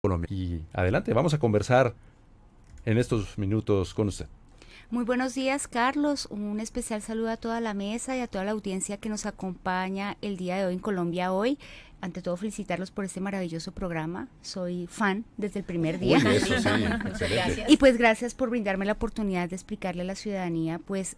Colombia. Y adelante, vamos a conversar en estos minutos con usted. Muy buenos días, Carlos. Un especial saludo a toda la mesa y a toda la audiencia que nos acompaña el día de hoy en Colombia Hoy. Ante todo, felicitarlos por este maravilloso programa. Soy fan desde el primer día. Uy, eso sí, excelente. Y pues gracias por brindarme la oportunidad de explicarle a la ciudadanía pues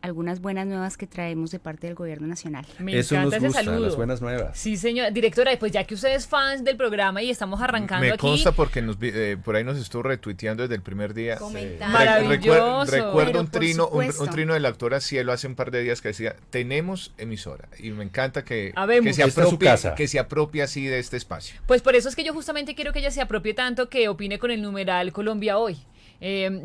algunas buenas nuevas que traemos de parte del gobierno nacional. Me Eso encanta nos ese gusta, saludo. las buenas nuevas. Sí, señora. Directora, pues ya que usted es fan del programa y estamos arrancando Me aquí. consta porque por ahí nos estuvo retuiteando desde el primer día. Comentando. Maravilloso. Recuerdo Pero un por trino, supuesto. un trino de la actora Cielo hace un par de días que decía, tenemos emisora. Y me encanta que Habemos. se Esta es su casa. apropie, que se apropie así de este espacio. Pues por eso es que yo justamente quiero que ella se apropie tanto que opine con el numeral Colombia Hoy.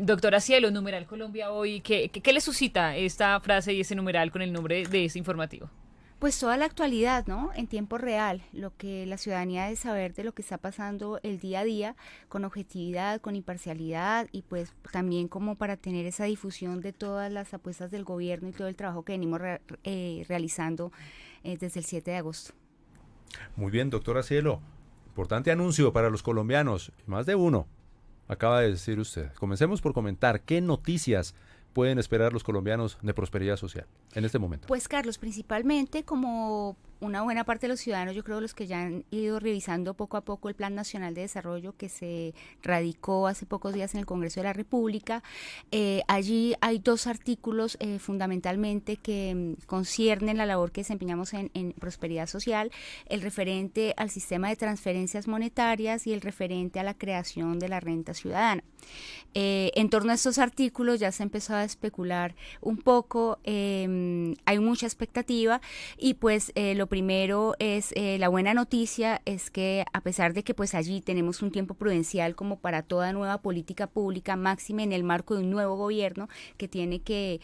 Doctora Cielo, numeral Colombia Hoy, ¿qué le suscita esta frase y ese numeral con el nombre de ese informativo? Pues toda la actualidad, ¿no? En tiempo real, lo que la ciudadanía debe saber de lo que está pasando el día a día, con objetividad, con imparcialidad y pues también como para tener esa difusión de todas las apuestas del gobierno y todo el trabajo que venimos realizando desde el 7 de agosto. Muy bien, doctora Cielo. Importante anuncio para los colombianos, más de uno, acaba de decir usted. Comencemos por comentar qué noticias pueden esperar los colombianos de prosperidad social en este momento. Pues Carlos, principalmente como una buena parte de los ciudadanos, yo creo los que ya han ido revisando poco a poco el Plan Nacional de Desarrollo que se radicó hace pocos días en el Congreso de la República. Allí hay dos artículos fundamentalmente que conciernen la labor que desempeñamos en prosperidad social, el referente al sistema de transferencias monetarias y el referente a la creación de la renta ciudadana. En torno a estos artículos ya se empezó a especular un poco, hay mucha expectativa y pues lo primero es la buena noticia es que a pesar de que pues allí tenemos un tiempo prudencial como para toda nueva política pública, máxime en el marco de un nuevo gobierno que tiene que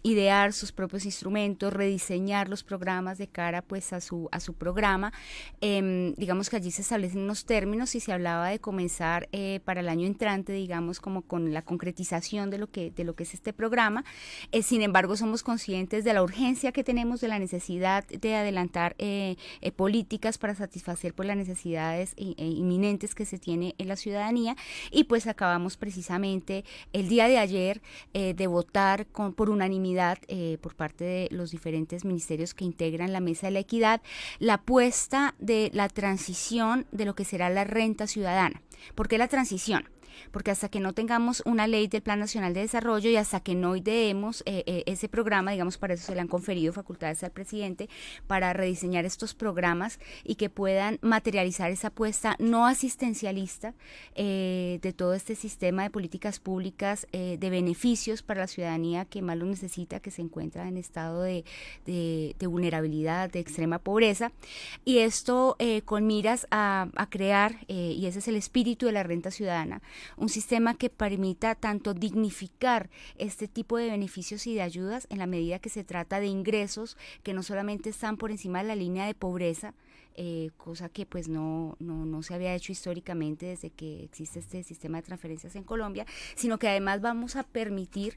idear sus propios instrumentos, rediseñar los programas de cara pues a su programa, digamos que allí se establecen unos términos y se hablaba de comenzar para el año entrante, digamos, como con la concretización de lo que es este programa. Sin embargo, somos conscientes de la urgencia que tenemos, de la necesidad de adelantar políticas para satisfacer pues las necesidades inminentes que se tiene en la ciudadanía y pues acabamos precisamente el día de ayer de votar por unanimidad por parte de los diferentes ministerios que integran la Mesa de la Equidad la apuesta de la transición de lo que será la renta ciudadana. ¿Por qué la transición? Porque hasta que no tengamos una ley del Plan Nacional de Desarrollo y hasta que no ideemos ese programa, digamos, para eso se le han conferido facultades al presidente para rediseñar estos programas y que puedan materializar esa apuesta no asistencialista de todo este sistema de políticas públicas de beneficios para la ciudadanía que más lo necesita, que se encuentra en estado de vulnerabilidad, de extrema pobreza. Y esto con miras a crear, y ese es el espíritu de la renta ciudadana, un sistema que permita tanto dignificar este tipo de beneficios y de ayudas en la medida que se trata de ingresos que no solamente están por encima de la línea de pobreza, cosa que pues no se había hecho históricamente desde que existe este sistema de transferencias en Colombia, sino que además vamos a permitir,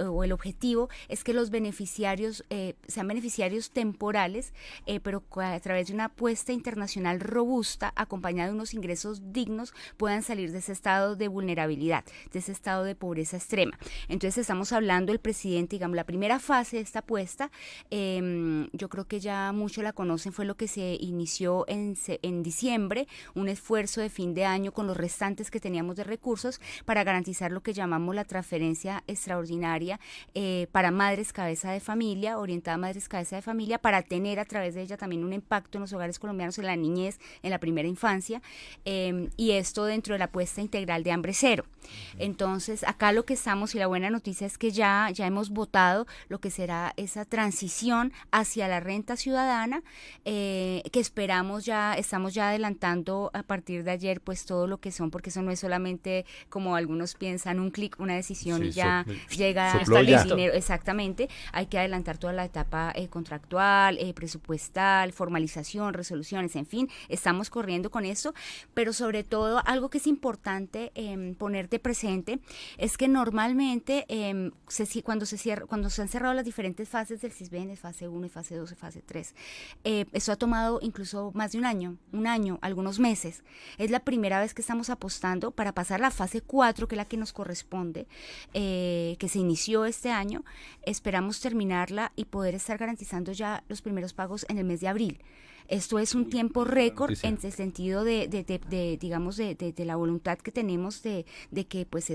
o el objetivo es que los beneficiarios sean beneficiarios temporales, pero a través de una apuesta internacional robusta, acompañada de unos ingresos dignos, puedan salir de ese estado de vulnerabilidad, de ese estado de pobreza extrema. Entonces estamos hablando, el presidente, digamos, la primera fase de esta apuesta, yo creo que ya muchos la conocen, fue lo que se inició en diciembre, un esfuerzo de fin de año con los restantes que teníamos de recursos para garantizar lo que llamamos la transferencia extraordinaria para madres cabeza de familia, orientada a madres cabeza de familia, para tener a través de ella también un impacto en los hogares colombianos, en la niñez, en la primera infancia, y esto dentro de la apuesta integral de hambre cero. Entonces, acá lo que estamos, y la buena noticia es que ya hemos votado lo que será esa transición hacia la renta ciudadana, que estamos ya adelantando a partir de ayer pues todo lo que son, porque eso no es solamente como algunos piensan, un clic, una decisión Sí, y ya llega sopló el ya. dinero, exactamente, hay que adelantar toda la etapa contractual, presupuestal, formalización, resoluciones, en fin, estamos corriendo con esto, pero sobre todo algo que es importante ponerte presente es que normalmente cuando se han cerrado las diferentes fases del CISBEN, fase 1 y fase 2 y fase 3, eso ha tomado incluso incluso más de un año, algunos meses. Es la primera vez que estamos apostando para pasar la fase 4, que es la que nos corresponde, que se inició este año. Esperamos terminarla y poder estar garantizando ya los primeros pagos en el mes de abril. Esto es un tiempo récord en el sentido digamos, de la voluntad que tenemos de que pues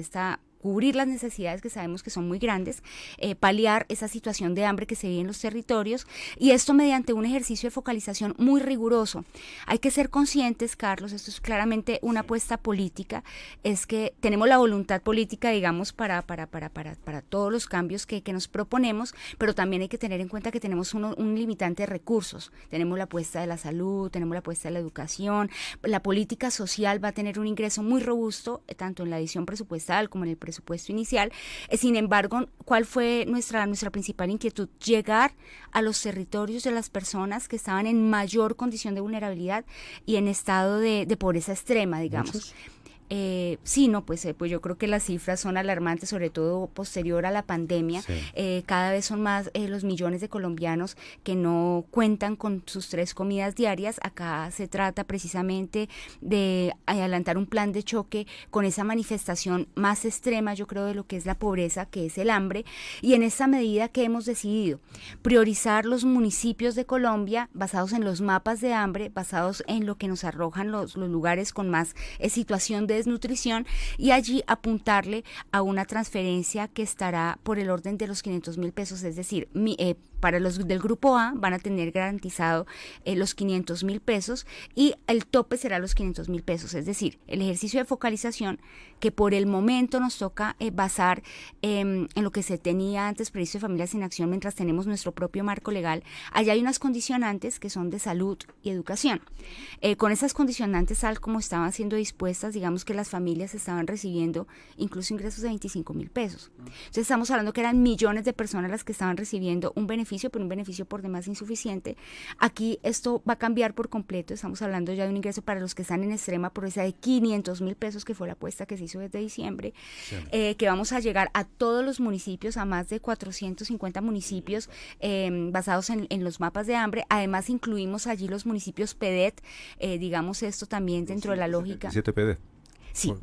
cubrir las necesidades que sabemos que son muy grandes, paliar esa situación de hambre que se vive en los territorios, y esto mediante un ejercicio de focalización muy riguroso. Hay que ser conscientes, Carlos, esto es claramente una apuesta política, es que tenemos la voluntad política, digamos, para todos los cambios que nos proponemos, pero también hay que tener en cuenta que tenemos un limitante de recursos. Tenemos la apuesta de la salud, tenemos la apuesta de la educación, la política social va a tener un ingreso muy robusto, tanto en la edición presupuestal como en el presupuesto inicial. Sin embargo, ¿cuál fue nuestra principal inquietud? Llegar a los territorios de las personas que estaban en mayor condición de vulnerabilidad y en estado de pobreza extrema, digamos. ¿Muchos? Sí, no, pues yo creo que las cifras son alarmantes, sobre todo posterior a la pandemia. Sí. Cada vez son más los millones de colombianos que no cuentan con sus 3 comidas diarias. Acá se trata precisamente de adelantar un plan de choque con esa manifestación más extrema, yo creo, de lo que es la pobreza, que es el hambre, y en esa medida que hemos decidido priorizar los municipios de Colombia basados en los mapas de hambre, basados en lo que nos arrojan los lugares con más situación de desnutrición, y allí apuntarle a una transferencia que estará por el orden de los 500.000 pesos, es decir, para los del grupo A van a tener garantizado los 500.000 pesos y el tope será los 500.000 pesos, es decir, el ejercicio de focalización que por el momento nos toca basar en lo que se tenía antes previsto de Familias en Acción mientras tenemos nuestro propio marco legal. Allá hay unas condicionantes que son de salud y educación. Con esas condicionantes, tal como estaban siendo dispuestas, digamos que las familias estaban recibiendo incluso ingresos de 25.000 pesos. Entonces estamos hablando que eran millones de personas las que estaban recibiendo un beneficio, pero un beneficio por demás insuficiente. Aquí esto va a cambiar por completo, estamos hablando ya de un ingreso para los que están en extrema pobreza de 500.000 pesos, que fue la apuesta que se hizo desde diciembre, que vamos a llegar a todos los municipios, a más de 450 municipios basados en los mapas de hambre. Además incluimos allí los municipios PEDET, digamos esto también dentro de la lógica. 7 PD. Sí.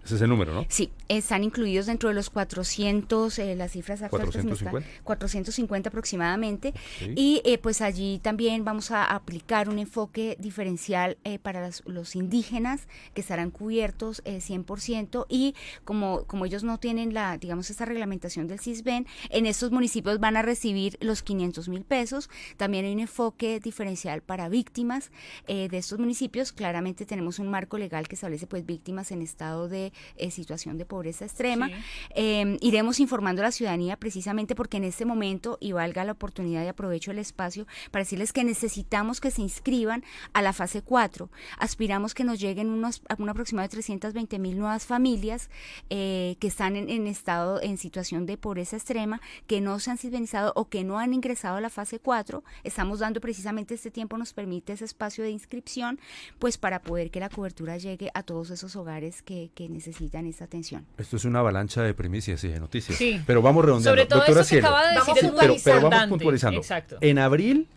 Ese es el número, ¿no? Sí, están incluidos dentro de los 400, las cifras actuales 450. 450 aproximadamente, Sí. Y pues allí también vamos a aplicar un enfoque diferencial para los indígenas, que estarán cubiertos 100%, y como ellos no tienen digamos, esta reglamentación del CISBEN, en estos municipios van a recibir los 500.000 pesos. También hay un enfoque diferencial para víctimas de estos municipios. Claramente tenemos un marco legal que establece pues víctimas en estado de situación de pobreza extrema. Sí. Iremos informando a la ciudadanía precisamente porque en este momento, y valga la oportunidad y aprovecho el espacio para decirles que necesitamos que se inscriban a la fase 4. Aspiramos que nos lleguen un aproximado de 320.000 nuevas familias que están en situación de pobreza extrema, que no se han civilizado o que no han ingresado a la fase 4. Estamos dando precisamente este tiempo, nos permite ese espacio de inscripción, pues para poder que la cobertura llegue a todos esos hogares que necesitan esta atención. Esto es una avalancha de primicias y de noticias. Sí. Pero vamos redondeando. Sobre todo Doctora eso que Cielo, acaba de decir es muy pero vamos importante. puntualizando. Exacto. En abril,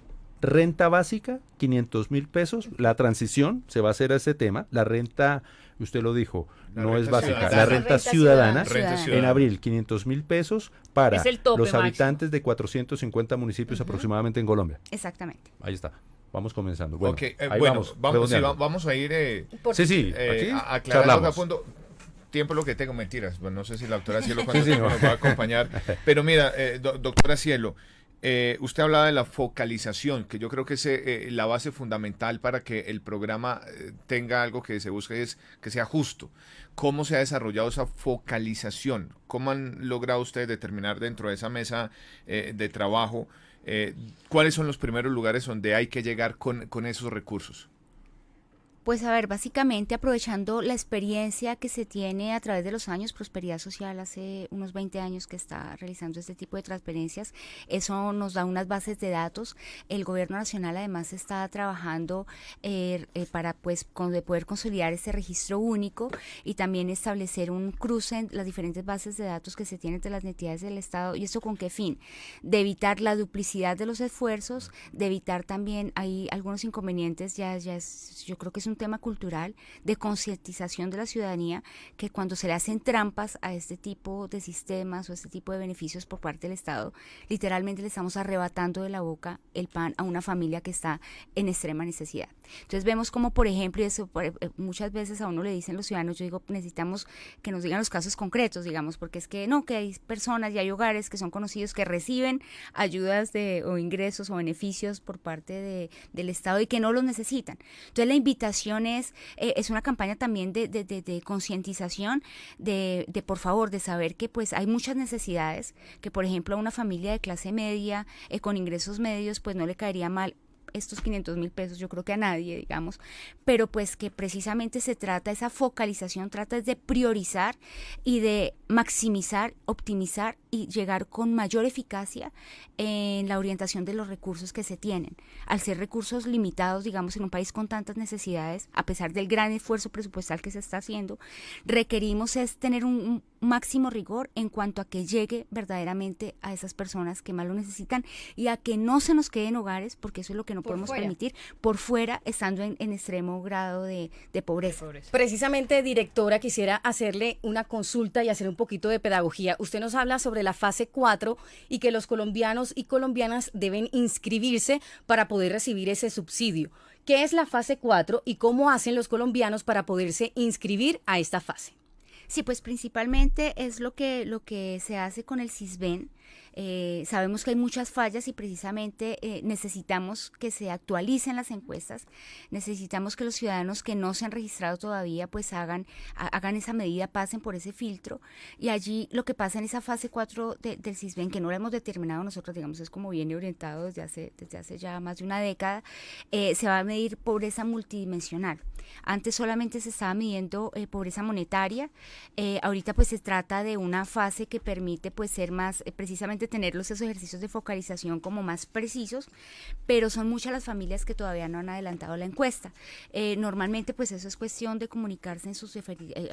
renta básica, 500.000 pesos. La transición se va a hacer a ese tema. La renta, usted lo dijo, no es básica. ciudadana. La renta ciudadana. Renta En ciudadana. abril, 500.000 pesos para Es el tope los máximo. habitantes de 450 municipios aproximadamente en Colombia. Exactamente. Ahí está. Vamos comenzando. Bueno, Ok, ahí bueno, vamos. sí, redondeando. vamos a ir Sí, aquí aclarando charlamos. a fondo. Tiempo lo que tengo, mentiras. Bueno, no sé si la doctora Cielo Sí, sí, no. nos va a acompañar. Pero mira, doctora Cielo, usted hablaba de la focalización, que yo creo que es la base fundamental para que el programa tenga algo que se busque, es que sea justo. ¿Cómo se ha desarrollado esa focalización? ¿Cómo han logrado ustedes determinar dentro de esa mesa de trabajo cuáles son los primeros lugares donde hay que llegar con esos recursos? Pues a ver, básicamente aprovechando la experiencia que se tiene a través de los años, Prosperidad Social hace unos 20 años que está realizando este tipo de transferencias, eso nos da unas bases de datos. El gobierno nacional además está trabajando para pues poder consolidar este registro único y también establecer un cruce en las diferentes bases de datos que se tienen entre las entidades del Estado. ¿Y esto con qué fin? De evitar la duplicidad de los esfuerzos, de evitar también, hay algunos inconvenientes, yo creo que es un tema cultural de concientización de la ciudadanía, que cuando se le hacen trampas a este tipo de sistemas o este tipo de beneficios por parte del Estado, literalmente le estamos arrebatando de la boca el pan a una familia que está en extrema necesidad. Entonces vemos como, por ejemplo, y eso muchas veces a uno le dicen los ciudadanos, yo digo, necesitamos que nos digan los casos concretos, digamos, porque es que no, que hay personas y hay hogares que son conocidos que reciben ayudas o ingresos o beneficios por parte del Estado y que no los necesitan. Entonces la invitación es una campaña también de concientización, de por favor, de saber que pues hay muchas necesidades, que por ejemplo a una familia de clase media con ingresos medios pues no le caería mal estos 500,000 pesos, yo creo que a nadie, digamos, pero pues que precisamente se trata, esa focalización trata de priorizar y de maximizar, optimizar y llegar con mayor eficacia en la orientación de los recursos que se tienen. Al ser recursos limitados, digamos, en un país con tantas necesidades, a pesar del gran esfuerzo presupuestal que se está haciendo, requerimos es tener un máximo rigor en cuanto a que llegue verdaderamente a esas personas que más lo necesitan y a que no se nos queden hogares, porque eso es lo que no podemos permitir, por fuera, estando en extremo grado de pobreza. Precisamente, directora, quisiera hacerle una consulta y hacer un poquito de pedagogía. Usted nos habla sobre la fase 4 y que los colombianos y colombianas deben inscribirse para poder recibir ese subsidio. ¿Qué es la fase 4 y cómo hacen los colombianos para poderse inscribir a esta fase? Sí, pues principalmente es lo que se hace con el Sisbén. Sabemos que hay muchas fallas y precisamente necesitamos que se actualicen las encuestas, necesitamos que los ciudadanos que no se han registrado todavía pues hagan esa medida, pasen por ese filtro y allí lo que pasa en esa fase 4 del Sisbén, que no la hemos determinado nosotros, digamos, es como viene orientado desde hace ya más de una década, se va a medir pobreza multidimensional. Antes solamente se estaba midiendo pobreza monetaria, ahorita pues se trata de una fase que permite pues ser más, precisamente tener esos ejercicios de focalización como más precisos, pero son muchas las familias que todavía no han adelantado la encuesta. Normalmente pues eso es cuestión de comunicarse en sus,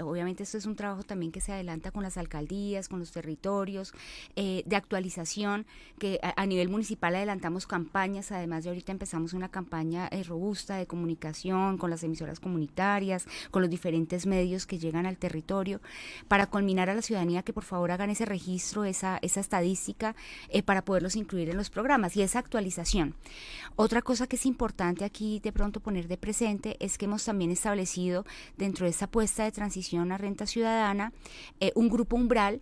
obviamente esto es un trabajo también que se adelanta con las alcaldías, con los territorios, de actualización, que a nivel municipal adelantamos campañas, además de ahorita empezamos una campaña robusta de comunicación con las emisoras comunitarias, con los diferentes medios que llegan al territorio, para culminar a la ciudadanía que por favor hagan ese registro, esa estadística, para poderlos incluir en los programas y esa actualización. Otra cosa que es importante aquí de pronto poner de presente es que hemos también establecido dentro de esta apuesta de transición a renta ciudadana un grupo umbral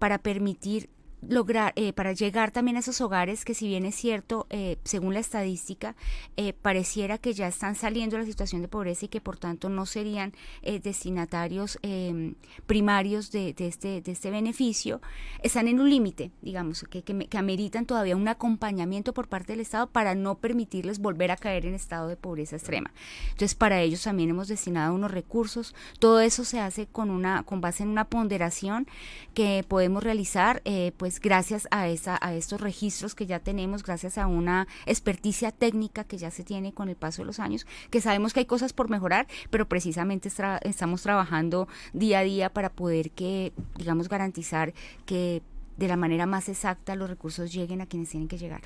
para permitir lograr, para llegar también a esos hogares que, si bien es cierto, según la estadística, pareciera que ya están saliendo de la situación de pobreza y que por tanto no serían destinatarios primarios de este beneficio, están en un límite, digamos, que ameritan todavía un acompañamiento por parte del Estado para no permitirles volver a caer en estado de pobreza extrema. Entonces, para ellos también hemos destinado unos recursos. Todo eso se hace con base en una ponderación que podemos realizar, pues gracias a estos registros que ya tenemos, gracias a una experticia técnica que ya se tiene con el paso de los años, que sabemos que hay cosas por mejorar, pero precisamente estamos trabajando día a día para poder digamos, garantizar que de la manera más exacta los recursos lleguen a quienes tienen que llegar.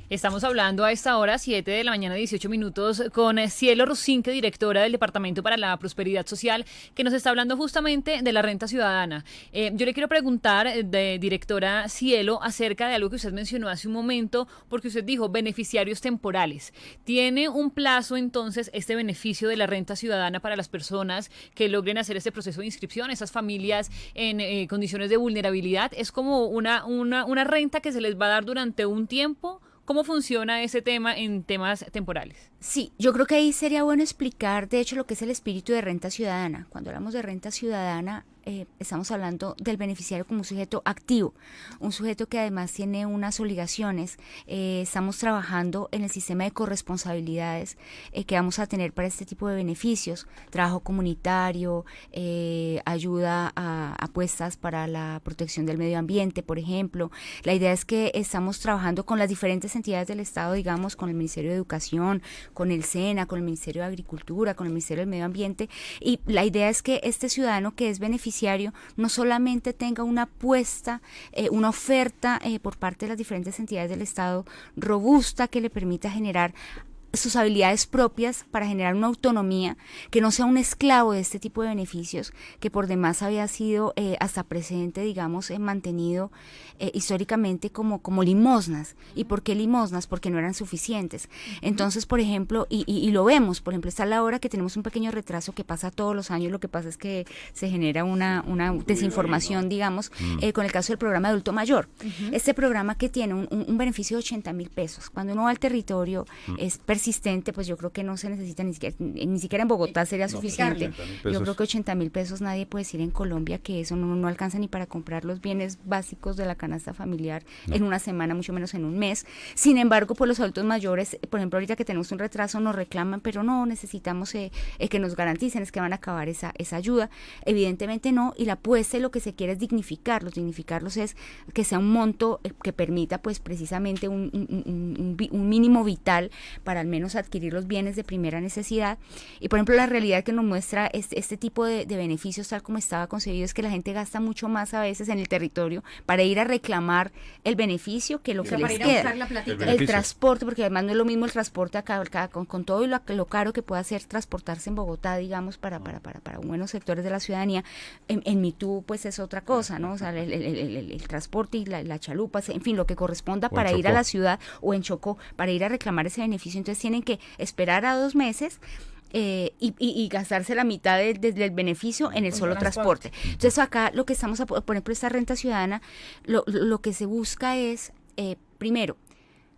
Estamos hablando a esta hora, 7 de la mañana, 18 minutos, con Cielo Rusinque, directora del Departamento para la Prosperidad Social, que nos está hablando justamente de la renta ciudadana. Yo le quiero preguntar, directora Cielo, acerca de algo que usted mencionó hace un momento, porque usted dijo beneficiarios temporales. ¿Tiene un plazo entonces este beneficio de la renta ciudadana para las personas que logren hacer este proceso de inscripción, esas familias en condiciones de vulnerabilidad? ¿Es como una renta que se les va a dar durante un tiempo? ¿Cómo funciona ese tema en temas temporales? Sí, yo creo que ahí sería bueno explicar, de hecho, lo que es el espíritu de renta ciudadana. Cuando hablamos de renta ciudadana, estamos hablando del beneficiario como un sujeto activo, un sujeto que además tiene unas obligaciones. Estamos trabajando en el sistema de corresponsabilidades que vamos a tener para este tipo de beneficios, trabajo comunitario, ayuda a apuestas para la protección del medio ambiente, por ejemplo. La idea es que estamos trabajando con las diferentes entidades del Estado, digamos, con el Ministerio de Educación, con el SENA, con el Ministerio de Agricultura, con el Ministerio del Medio Ambiente, y la idea es que este ciudadano que es beneficiario no solamente tenga una apuesta, una oferta por parte de las diferentes entidades del Estado robusta que le permita generar sus habilidades propias para generar una autonomía, que no sea un esclavo de este tipo de beneficios, que por demás había sido hasta presente, digamos, mantenido históricamente como limosnas. ¿Y por qué limosnas? Porque no eran suficientes. Entonces, por ejemplo, y lo vemos, por ejemplo, está la hora que tenemos un pequeño retraso que pasa todos los años, lo que pasa es que se genera una desinformación, digamos, con el caso del programa Adulto Mayor. Este programa que tiene un beneficio de 80.000 pesos. Cuando uno va al territorio, es persistente, pues yo creo que no se necesita ni siquiera en Bogotá sería suficiente. Yo creo que 80.000 pesos nadie puede decir en Colombia que eso no alcanza ni para comprar los bienes básicos de la canasta familiar en una semana, mucho menos en un mes. Sin embargo, pues los adultos mayores, por ejemplo, ahorita que tenemos un retraso, nos reclaman, pero no, necesitamos que nos garanticen, es que van a acabar esa ayuda. Evidentemente no, y la apuesta y lo que se quiere es dignificarlos es que sea un monto que permita pues precisamente un mínimo vital para al menos adquirir los bienes de primera necesidad. Y por ejemplo, la realidad que nos muestra este tipo de beneficios tal como estaba concebido es que la gente gasta mucho más a veces en el territorio para ir a reclamar el beneficio que lo que les queda. El transporte, porque además no es lo mismo el transporte acá con todo y lo caro que pueda ser transportarse en Bogotá, digamos, para buenos sectores de la ciudadanía. En Mitú, pues es otra cosa, ¿no? O sea, el transporte y la chalupa, en fin, lo que corresponda para ir a la ciudad, o en Chocó, para ir a reclamar ese beneficio. Entonces tienen que esperar a 2 meses y gastarse la mitad del beneficio en el solo transporte. Entonces acá lo que estamos, por ejemplo, esta renta ciudadana, lo que se busca es, primero,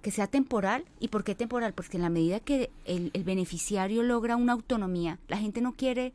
que sea temporal. ¿Y por qué temporal? Porque en la medida que el beneficiario logra una autonomía, la gente no quiere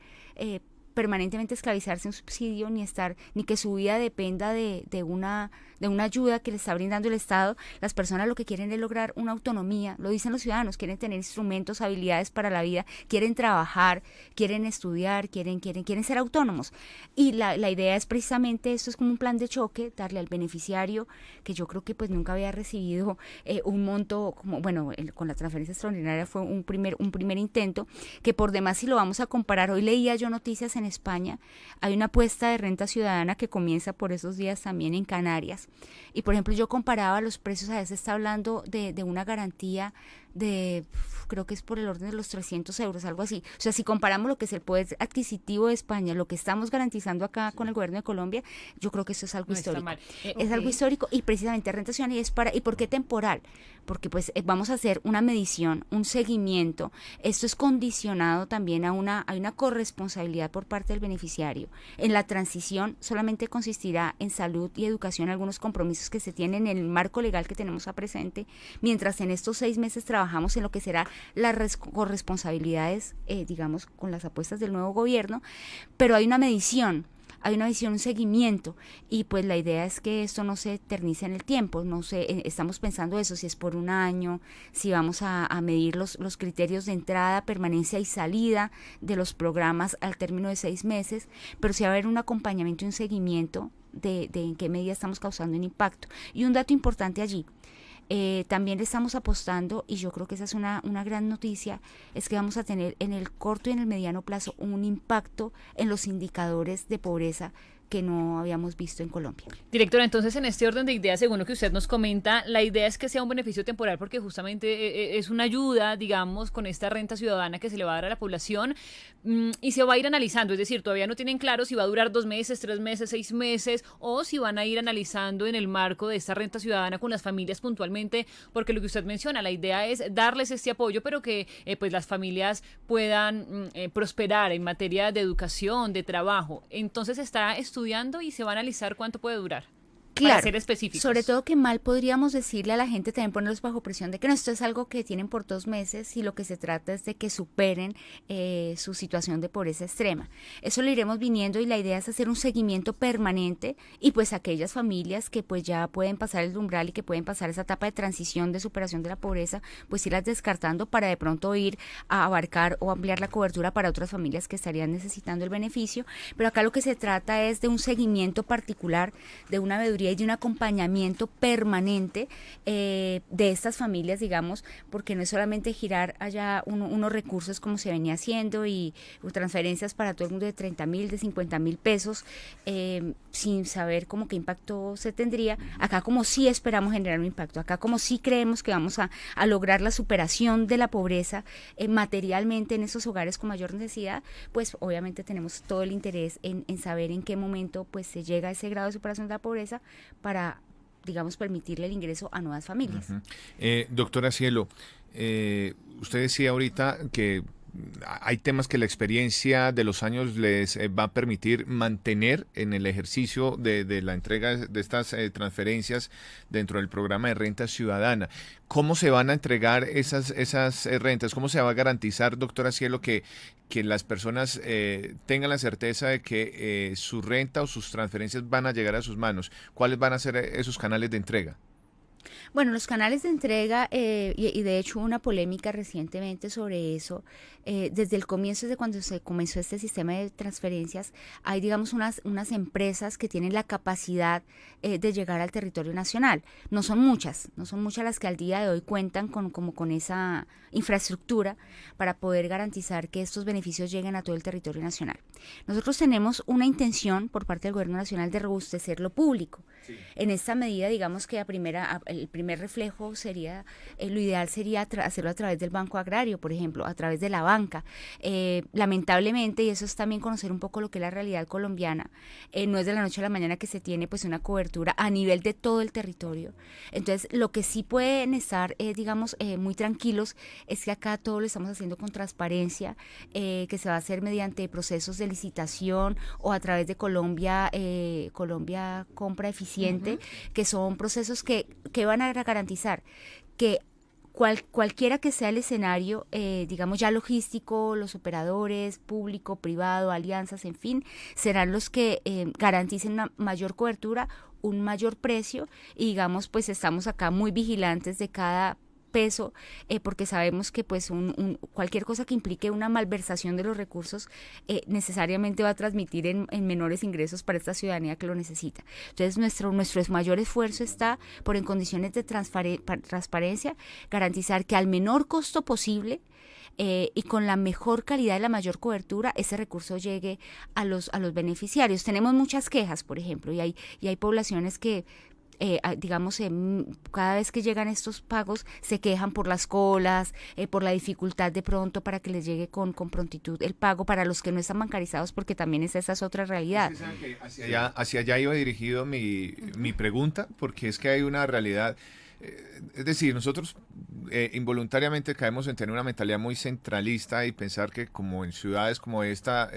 permanentemente esclavizarse en un subsidio, ni que su vida dependa de una ayuda que le está brindando el Estado. Las personas lo que quieren es lograr una autonomía, lo dicen los ciudadanos, quieren tener instrumentos, habilidades para la vida, quieren trabajar, quieren estudiar, quieren ser autónomos. Y la idea es precisamente esto, es como un plan de choque, darle al beneficiario, que yo creo que pues nunca había recibido un monto como, bueno, con la transferencia extraordinaria fue un primer intento, que por demás si lo vamos a comparar, hoy leía yo noticias en España, hay una apuesta de renta ciudadana que comienza por esos días también en Canarias. Y por ejemplo, yo comparaba los precios, a veces está hablando de una garantía de, creo que es por el orden de los 300 euros, algo así. O sea, si comparamos lo que es el poder adquisitivo de España, lo que estamos garantizando acá con el gobierno de Colombia, yo creo que eso es algo histórico. Es algo histórico, y precisamente renta ciudadana ¿y por qué temporal? Porque pues vamos a hacer una medición, un seguimiento. Esto es condicionado también a una corresponsabilidad por parte del beneficiario. En la transición solamente consistirá en salud y educación, algunos compromisos que se tienen en el marco legal que tenemos a presente, mientras en estos 6 meses trabajamos en lo que será las corresponsabilidades, digamos, con las apuestas del nuevo gobierno, pero hay una medición, un seguimiento, y pues la idea es que esto no se eternice en el tiempo. No sé, estamos pensando eso, si es por un año, si vamos a medir los criterios de entrada, permanencia y salida de los programas al término de 6 meses, pero sí va a haber un acompañamiento y un seguimiento de en qué medida estamos causando un impacto. Y un dato importante allí, también le estamos apostando, y yo creo que esa es una gran noticia, es que vamos a tener en el corto y en el mediano plazo un impacto en los indicadores de pobreza que no habíamos visto en Colombia. Directora, entonces en este orden de ideas, según lo que usted nos comenta, la idea es que sea un beneficio temporal porque justamente es una ayuda, digamos, con esta renta ciudadana que se le va a dar a la población, y se va a ir analizando, es decir, todavía no tienen claro si va a durar 2 meses, 3 meses, 6 meses, o si van a ir analizando en el marco de esta renta ciudadana con las familias puntualmente, porque lo que usted menciona, la idea es darles este apoyo, pero que pues las familias puedan prosperar en materia de educación, de trabajo. Entonces está estudiando y se va a analizar cuánto puede durar. para Claro, ser específicos. sobre todo que mal podríamos decirle a la gente, también ponerlos bajo presión de que no, esto es algo que tienen por 2 meses y lo que se trata es de que superen su situación de pobreza extrema. Eso lo iremos viniendo y la idea es hacer un seguimiento permanente y pues aquellas familias que pues ya pueden pasar el umbral y que pueden pasar esa etapa de transición de superación de la pobreza, pues irlas descartando para de pronto ir a abarcar o ampliar la cobertura para otras familias que estarían necesitando el beneficio. Pero acá lo que se trata es de un seguimiento particular, de una veeduría y de un acompañamiento permanente de estas familias, digamos, porque no es solamente girar allá unos recursos como se venía haciendo y transferencias para todo el mundo de 30.000, de 50.000 pesos, sin saber cómo qué impacto se tendría. Acá como sí esperamos generar un impacto, acá como sí creemos que vamos a lograr la superación de la pobreza materialmente en esos hogares con mayor necesidad, pues obviamente tenemos todo el interés en saber en qué momento pues se llega a ese grado de superación de la pobreza para, digamos, permitirle el ingreso a nuevas familias. Doctora Cielo, usted decía ahorita que hay temas que la experiencia de los años les va a permitir mantener en el ejercicio de la entrega de estas transferencias dentro del programa de renta ciudadana. ¿Cómo se van a entregar esas rentas? ¿Cómo se va a garantizar, doctora Cielo, que las personas tengan la certeza de que su renta o sus transferencias van a llegar a sus manos? ¿Cuáles van a ser esos canales de entrega? Bueno, los canales de entrega, y de hecho hubo una polémica recientemente sobre eso, desde el comienzo, desde cuando se comenzó este sistema de transferencias, hay, digamos, unas empresas que tienen la capacidad de llegar al territorio nacional. No son muchas las que al día de hoy cuentan con esa infraestructura para poder garantizar que estos beneficios lleguen a todo el territorio nacional. Nosotros tenemos una intención por parte del Gobierno Nacional de robustecer lo público. Sí. En esta medida, digamos que el primer reflejo sería, lo ideal sería hacerlo a través del Banco Agrario, por ejemplo, a través de la banca. Lamentablemente, y eso es también conocer un poco lo que es la realidad colombiana, no es de la noche a la mañana que se tiene pues una cobertura a nivel de todo el territorio. Entonces, lo que sí pueden estar, digamos, muy tranquilos es que acá todo lo estamos haciendo con transparencia, que se va a hacer mediante procesos de licitación o a través de Colombia Compra Eficiente, que son procesos que van a garantizar que cualquiera que sea el escenario, digamos ya logístico, los operadores, público, privado, alianzas, en fin, serán los que garanticen una mayor cobertura, un mayor precio y digamos pues estamos acá muy vigilantes de cada peso, porque sabemos que pues cualquier cosa que implique una malversación de los recursos necesariamente va a transmitir en menores ingresos para esta ciudadanía que lo necesita. Entonces nuestro mayor esfuerzo está por en condiciones de transparencia garantizar que al menor costo posible y con la mejor calidad y la mayor cobertura ese recurso llegue a los beneficiarios. Tenemos muchas quejas, por ejemplo, y hay poblaciones que digamos, cada vez que llegan estos pagos se quejan por las colas, por la dificultad de pronto para que les llegue con prontitud el pago para los que no están bancarizados, porque también esa es otra realidad. Hacia allá iba dirigido mi pregunta, porque es que hay una realidad. Es decir, nosotros involuntariamente caemos en tener una mentalidad muy centralista y pensar que como en ciudades como esta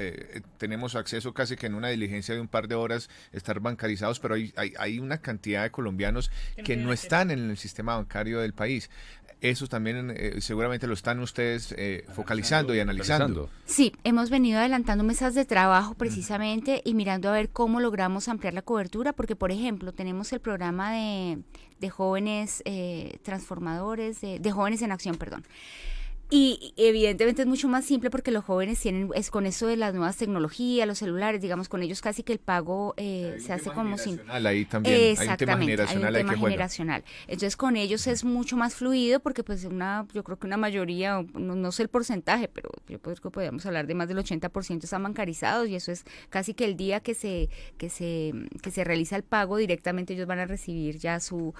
tenemos acceso casi que en una diligencia de un par de horas estar bancarizados, pero hay una cantidad de colombianos que no están en el sistema bancario del país. Eso también seguramente lo están ustedes focalizando y analizando. Sí, hemos venido adelantando mesas de trabajo precisamente y mirando a ver cómo logramos ampliar la cobertura, porque por ejemplo tenemos el programa de jóvenes transformadores, de jóvenes en acción, perdón. Y evidentemente es mucho más simple porque los jóvenes es con eso de las nuevas tecnologías, los celulares, digamos, con ellos casi que el pago se hace como sin... Ahí también exactamente, hay un tema generacional. Entonces con ellos es mucho más fluido porque pues yo creo que una mayoría, no sé el porcentaje, pero yo creo que podríamos hablar de más del 80% están bancarizados y eso es casi que el día que se realiza el pago directamente ellos van a recibir ya su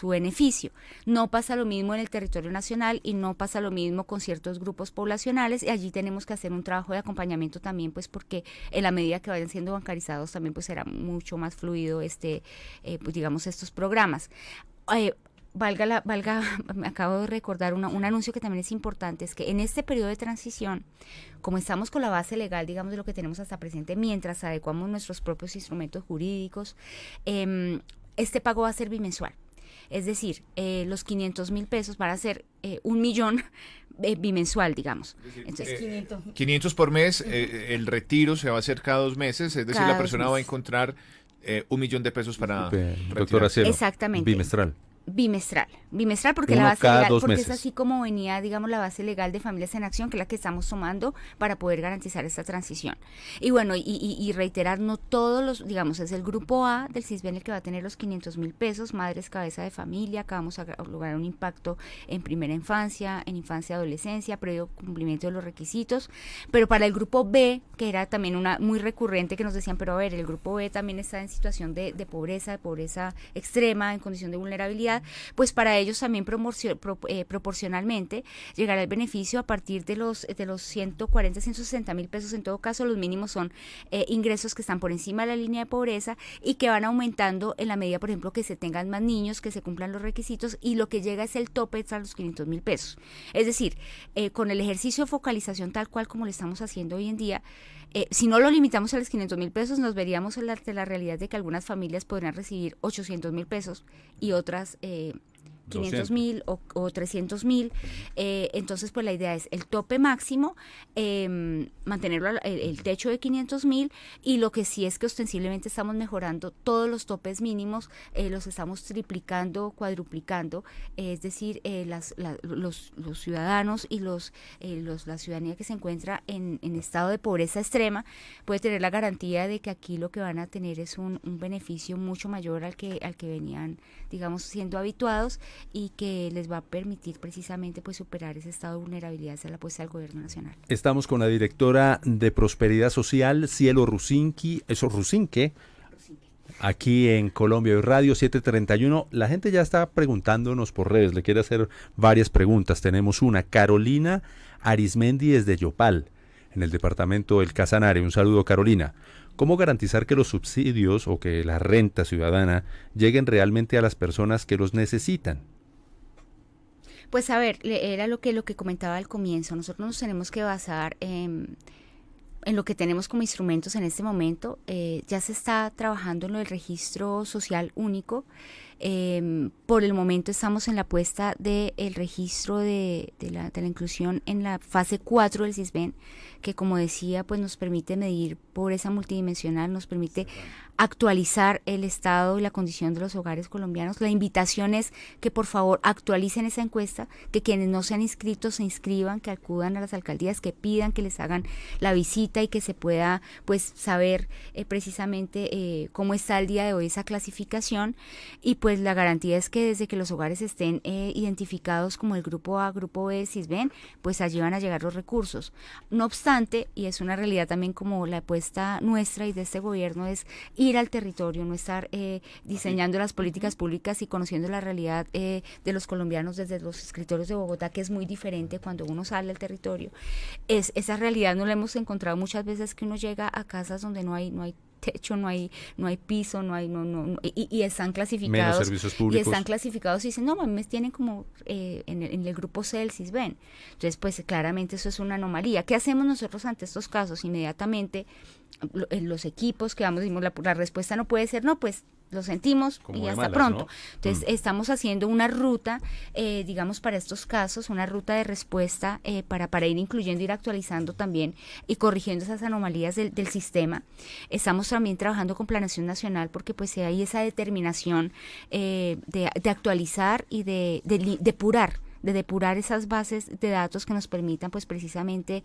beneficio. No pasa lo mismo en el territorio nacional y no pasa lo mismo con ciertos grupos poblacionales y allí tenemos que hacer un trabajo de acompañamiento también pues porque en la medida que vayan siendo bancarizados también pues será mucho más fluido pues digamos estos programas. Me acabo de recordar un anuncio que también es importante, es que en este periodo de transición, como estamos con la base legal, digamos, de lo que tenemos hasta presente, mientras adecuamos nuestros propios instrumentos jurídicos, este pago va a ser bimensual. Es decir, los 500.000 pesos van a ser 1 millón bimensual, digamos. Entonces, 500 por mes, el retiro se va a hacer cada 2 meses, es decir, Cada la persona 2 va a meses. encontrar 1 millón de pesos para Doctora retirarse. Cielo. Exactamente. Bimestral. Bimestral porque Uno la base cada legal, 2 porque meses. es así como venía, digamos, la base legal de Familias en Acción, que es la que estamos tomando para poder garantizar esta transición. Y bueno, y reiterar, no todos los, digamos, es el grupo A del CISBEN el que va a tener los 500.000 pesos, madres cabeza de familia, que vamos a lograr un impacto en primera infancia, en infancia y adolescencia, previo cumplimiento de los requisitos, pero para el grupo B, que era también una muy recurrente, que nos decían, pero a ver, el grupo B también está en situación de pobreza extrema, en condición de vulnerabilidad, pues para ellos también proporcionalmente llegará el beneficio a partir de los 140, 160.000 pesos. En todo caso, los mínimos son ingresos que están por encima de la línea de pobreza y que van aumentando en la medida, por ejemplo, que se tengan más niños, que se cumplan los requisitos, y lo que llega es el tope hasta los 500.000 pesos. Es decir, con el ejercicio de focalización tal cual como lo estamos haciendo hoy en día, si no lo limitamos a los 500.000 pesos, nos veríamos ante la realidad de que algunas familias podrían recibir 800.000 pesos y otras 500.000 o 300.000. Entonces, pues la idea es el tope máximo, mantenerlo el techo de 500.000, y lo que sí es que ostensiblemente estamos mejorando todos los topes mínimos, los estamos triplicando, cuadruplicando, es decir, los ciudadanos y la ciudadanía que se encuentra en estado de pobreza extrema puede tener la garantía de que aquí lo que van a tener es un beneficio mucho mayor al que venían, digamos, siendo habituados, y que les va a permitir precisamente pues superar ese estado de vulnerabilidad hacia la apuesta del gobierno nacional. Estamos con la directora de Prosperidad Social, Cielo Rusinque, aquí en Colombia Hoy Radio 731. La gente ya está preguntándonos por redes, le quiere hacer varias preguntas. Tenemos una, Carolina Arismendi desde Yopal, en el departamento del Casanare. Un saludo, Carolina. ¿Cómo garantizar que los subsidios o que la renta ciudadana lleguen realmente a las personas que los necesitan? Pues a ver, era lo que comentaba al comienzo. Nosotros nos tenemos que basar en lo que tenemos como instrumentos en este momento. Ya se está trabajando en lo del registro social único. Por el momento estamos en la puesta del registro de la inclusión en la fase 4 del CISBEN, que como decía, pues nos permite medir pobreza multidimensional, nos permite actualizar el estado y la condición de los hogares colombianos. La invitación es que por favor actualicen esa encuesta, que quienes no se han inscrito se inscriban, que acudan a las alcaldías, que pidan que les hagan la visita y que se pueda pues saber precisamente cómo está el día de hoy esa clasificación. Y pues la garantía es que desde que los hogares estén identificados como el grupo A, grupo B, CISBEN, pues allí van a llegar los recursos. No obstante, y es una realidad también como la apuesta nuestra y de este gobierno, es ir al territorio, no estar diseñando las políticas públicas y conociendo la realidad de los colombianos desde los escritorios de Bogotá, que es muy diferente cuando uno sale al territorio. Esa realidad no la hemos encontrado muchas veces, que uno llega a casas donde no hay techo, no hay piso, y están clasificados. Menos servicios públicos. Y están clasificados y dicen, no, me tienen como en el grupo C del CISBEN. Entonces, pues claramente eso es una anomalía. ¿Qué hacemos nosotros ante estos casos? Inmediatamente, los equipos que vamos, decimos, la respuesta no puede ser, no, pues lo sentimos como y hasta malas, pronto. ¿No? Entonces, estamos haciendo una ruta, digamos, para estos casos, una ruta de respuesta para ir incluyendo, ir actualizando también y corrigiendo esas anomalías del sistema. Estamos también trabajando con Planeación Nacional, porque pues hay esa determinación de actualizar y de depurar esas bases de datos que nos permitan pues precisamente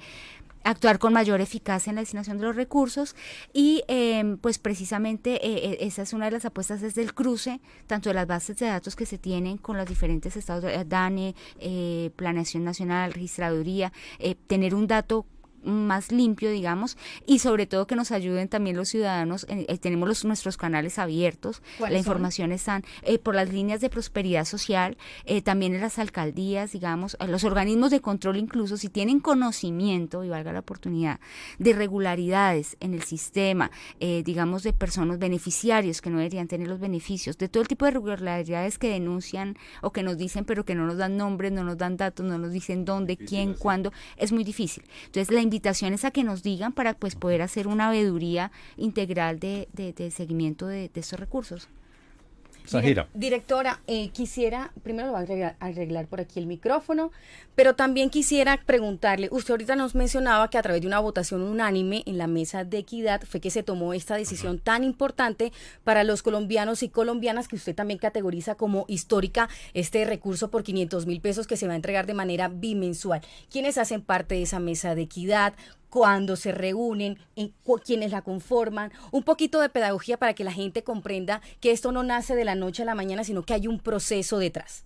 actuar con mayor eficacia en la destinación de los recursos. Y pues precisamente esa es una de las apuestas, desde el cruce tanto de las bases de datos que se tienen con los diferentes estados, DANE, Planeación Nacional, Registraduría, tener un dato más limpio, digamos, y sobre todo que nos ayuden también los ciudadanos. Tenemos nuestros canales abiertos, la información están por las líneas de prosperidad social, también en las alcaldías, digamos, los organismos de control, incluso si tienen conocimiento, y valga la oportunidad, de irregularidades en el sistema, digamos, de personas beneficiarios que no deberían tener los beneficios, de todo el tipo de irregularidades que denuncian o que nos dicen, pero que no nos dan nombres, no nos dan datos, no nos dicen dónde, quién, cuándo, es muy difícil. Entonces, la invitación es a que nos digan para pues poder hacer una veeduría integral de seguimiento de estos recursos. esa gira. Directora, quisiera, primero lo va a arreglar por aquí el micrófono, pero también quisiera preguntarle, usted ahorita nos mencionaba que a través de una votación unánime en la mesa de equidad fue que se tomó esta decisión tan importante para los colombianos y colombianas, que usted también categoriza como histórica, este recurso por 500.000 pesos que se va a entregar de manera bimensual. ¿Quiénes hacen parte de esa mesa de equidad? ¿Cuándo se reúnen? ¿Quiénes la conforman? Un poquito de pedagogía para que la gente comprenda que esto no nace de la noche a la mañana, sino que hay un proceso detrás.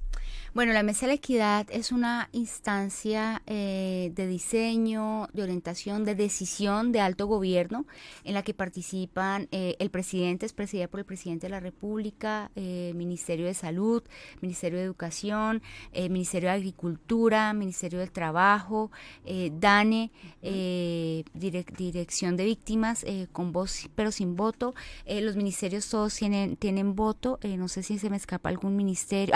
Bueno, la Mesa de la Equidad es una instancia de diseño, de orientación, de decisión de alto gobierno en la que participan el presidente, es presidida por el presidente de la República, Ministerio de Salud, Ministerio de Educación, Ministerio de Agricultura, Ministerio del Trabajo, DANE, Dirección de Víctimas, con voz pero sin voto. Los ministerios todos tienen voto, no sé si se me escapa algún ministerio,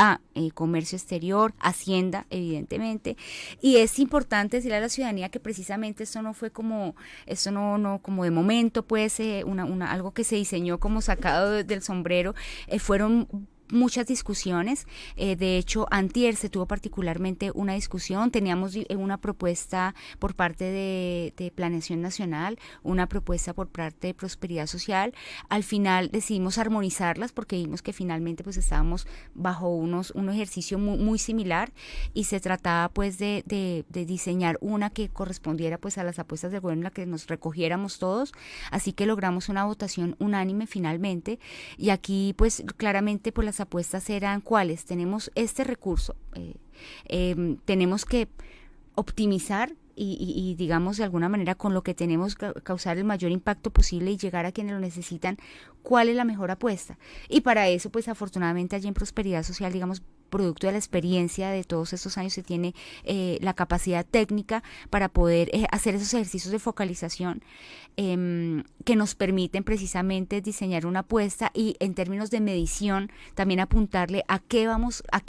Comercio Exterior, Hacienda, evidentemente, y es importante decirle a la ciudadanía que precisamente esto no fue como, esto no como de momento, pues algo que se diseñó como sacado del sombrero, fueron muchas discusiones, de hecho antier se tuvo particularmente una discusión, teníamos una propuesta por parte de Planeación Nacional, una propuesta por parte de Prosperidad Social, al final decidimos armonizarlas porque vimos que finalmente pues estábamos bajo un ejercicio muy similar y se trataba pues de diseñar una que correspondiera pues a las apuestas del gobierno en la que nos recogiéramos todos, así que logramos una votación unánime finalmente y aquí pues claramente pues las apuestas eran cuáles, tenemos este recurso, tenemos que optimizar y digamos de alguna manera con lo que tenemos causar el mayor impacto posible y llegar a quienes lo necesitan, cuál es la mejor apuesta. Y para eso pues afortunadamente allí en Prosperidad Social, digamos, producto de la experiencia de todos estos años se tiene la capacidad técnica para poder hacer esos ejercicios de focalización que nos permiten precisamente diseñar una apuesta y en términos de medición también apuntarle a qué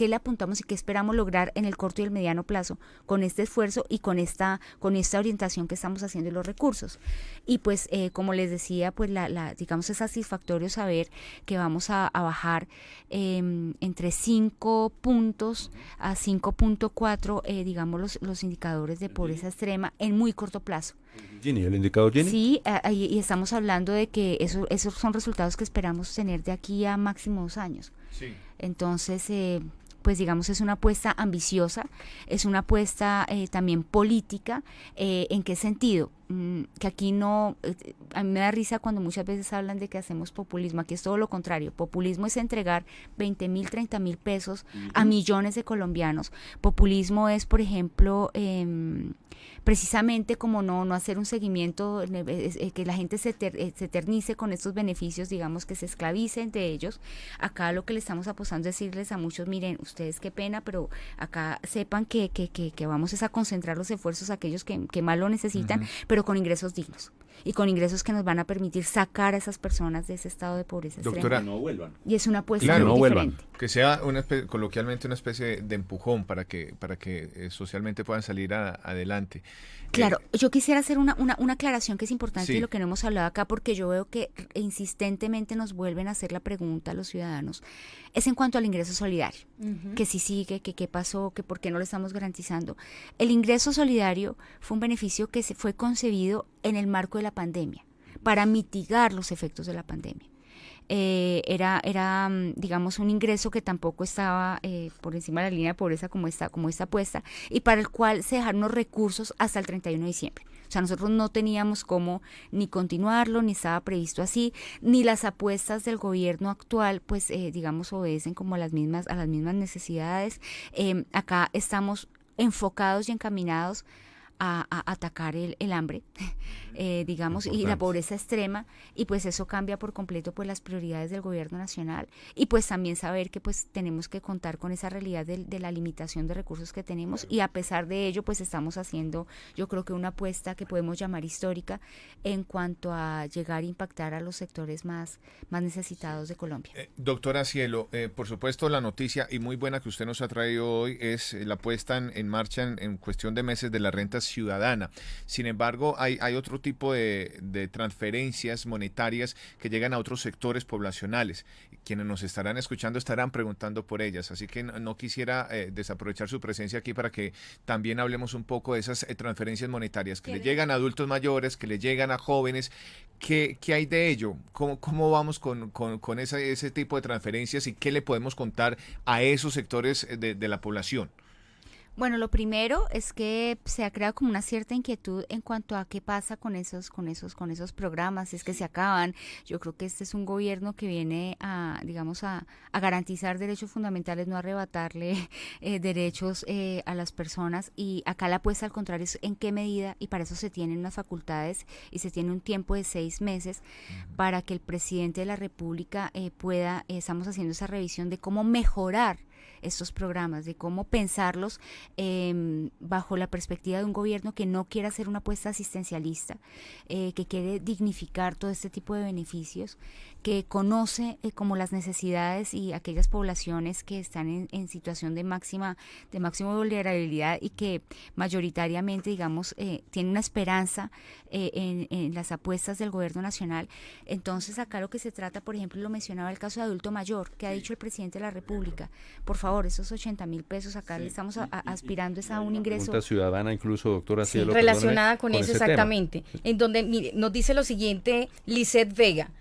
le apuntamos y qué esperamos lograr en el corto y el mediano plazo con este esfuerzo y con esta orientación que estamos haciendo de los recursos. Y pues como les decía, pues digamos es satisfactorio saber que vamos a bajar entre 5 puntos a 5.4 digamos los indicadores de pobreza extrema en muy corto plazo. Gini, ¿el indicador Gini? Sí, y estamos hablando de que esos son resultados que esperamos tener de aquí a máximo 2 años. Sí. Entonces, pues digamos es una apuesta ambiciosa, es una apuesta también política. ¿En qué sentido? Que aquí no, a mí me da risa cuando muchas veces hablan de que hacemos populismo, aquí es todo lo contrario, populismo es entregar 20.000, 30.000 pesos a millones de colombianos, populismo es por ejemplo precisamente como no hacer un seguimiento, que la gente se eternice con estos beneficios, digamos que se esclavicen de ellos. Acá lo que le estamos apostando es decirles a muchos, miren, ustedes qué pena, pero acá sepan que vamos a concentrar los esfuerzos a aquellos que más lo necesitan, pero con ingresos dignos y con ingresos que nos van a permitir sacar a esas personas de ese estado de pobreza Doctora, extrema. No vuelvan. Y es una apuesta Claro, muy no vuelvan. diferente. que sea coloquialmente una especie de empujón para que socialmente puedan salir adelante. Claro, yo quisiera hacer una aclaración que es importante Sí. de lo que no hemos hablado acá, porque yo veo que insistentemente nos vuelven a hacer la pregunta a los ciudadanos, es en cuanto al ingreso solidario, que si sigue, que qué pasó, que por qué no lo estamos garantizando. El ingreso solidario fue un beneficio que se fue concebido en el marco de la pandemia, para mitigar los efectos de la pandemia. Era digamos un ingreso que tampoco estaba por encima de la línea de pobreza como esta apuesta y para el cual se dejaron los recursos hasta el 31 de diciembre. O sea, nosotros no teníamos cómo ni continuarlo, ni estaba previsto así, ni las apuestas del gobierno actual, pues digamos obedecen como a las mismas necesidades. Acá estamos enfocados y encaminados a atacar el hambre, digamos, y la pobreza extrema, y pues eso cambia por completo pues las prioridades del gobierno nacional, y pues también saber que pues tenemos que contar con esa realidad de la limitación de recursos que tenemos, y a pesar de ello pues estamos haciendo, yo creo que una apuesta que podemos llamar histórica en cuanto a llegar a impactar a los sectores más necesitados de Colombia. Doctora Cielo, por supuesto la noticia y muy buena que usted nos ha traído hoy es la puesta en marcha en cuestión de meses de la renta ciudadana. Sin embargo, hay otro tipo de transferencias monetarias que llegan a otros sectores poblacionales. Quienes nos estarán escuchando estarán preguntando por ellas, así que no quisiera desaprovechar su presencia aquí para que también hablemos un poco de esas transferencias monetarias que le llegan a adultos mayores, que le llegan a jóvenes. ¿Qué hay de ello? ¿Cómo vamos con ese tipo de transferencias y qué le podemos contar a esos sectores de la población? Bueno, lo primero es que se ha creado como una cierta inquietud en cuanto a qué pasa con esos programas, si es que se acaban. Yo creo que este es un gobierno que viene a, digamos, a garantizar derechos fundamentales, no arrebatarle derechos a las personas. Y acá la apuesta al contrario es en qué medida, y para eso se tienen unas facultades y se tiene un tiempo de 6 meses para que el presidente de la República estamos haciendo esa revisión de cómo mejorar estos programas, de cómo pensarlos bajo la perspectiva de un gobierno que no quiere hacer una apuesta asistencialista, que quiere dignificar todo este tipo de beneficios, que conoce como las necesidades y aquellas poblaciones que están en situación de máxima vulnerabilidad y que mayoritariamente, digamos, tienen una esperanza en las apuestas del gobierno nacional. Entonces acá lo que se trata, por ejemplo, lo mencionaba el caso de adulto mayor, que ha dicho el presidente de la República, por favor, esos 80.000 pesos acá le estamos aspirando a un ingreso. Pregunta ciudadana incluso, doctora Cielo. Relacionada con eso exactamente. Tema. En donde, mire, nos dice lo siguiente Lisette Vega.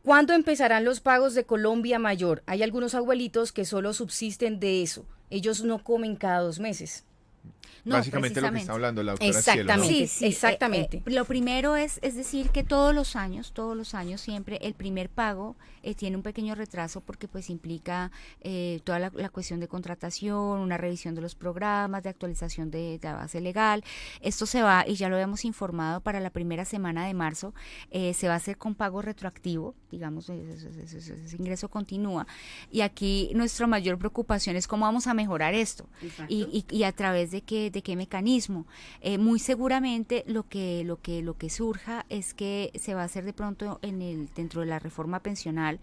¿Cuándo empezarán los pagos de Colombia Mayor? Hay algunos abuelitos que solo subsisten de eso. Ellos no comen cada 2 meses. No, básicamente lo que está hablando la doctora Cielo, ¿no? Exactamente, Sí, exactamente. Lo primero es decir que todos los años siempre el primer pago tiene un pequeño retraso porque pues implica toda la cuestión de contratación, una revisión de los programas, de actualización de la base legal. Esto se va, y ya lo habíamos informado, para la primera semana de marzo, se va a hacer con pago retroactivo, digamos, ese ingreso continúa. Y aquí nuestra mayor preocupación es cómo vamos a mejorar esto y a través de qué mecanismo. Muy seguramente lo que surja es que se va a hacer de pronto dentro de la reforma pensional,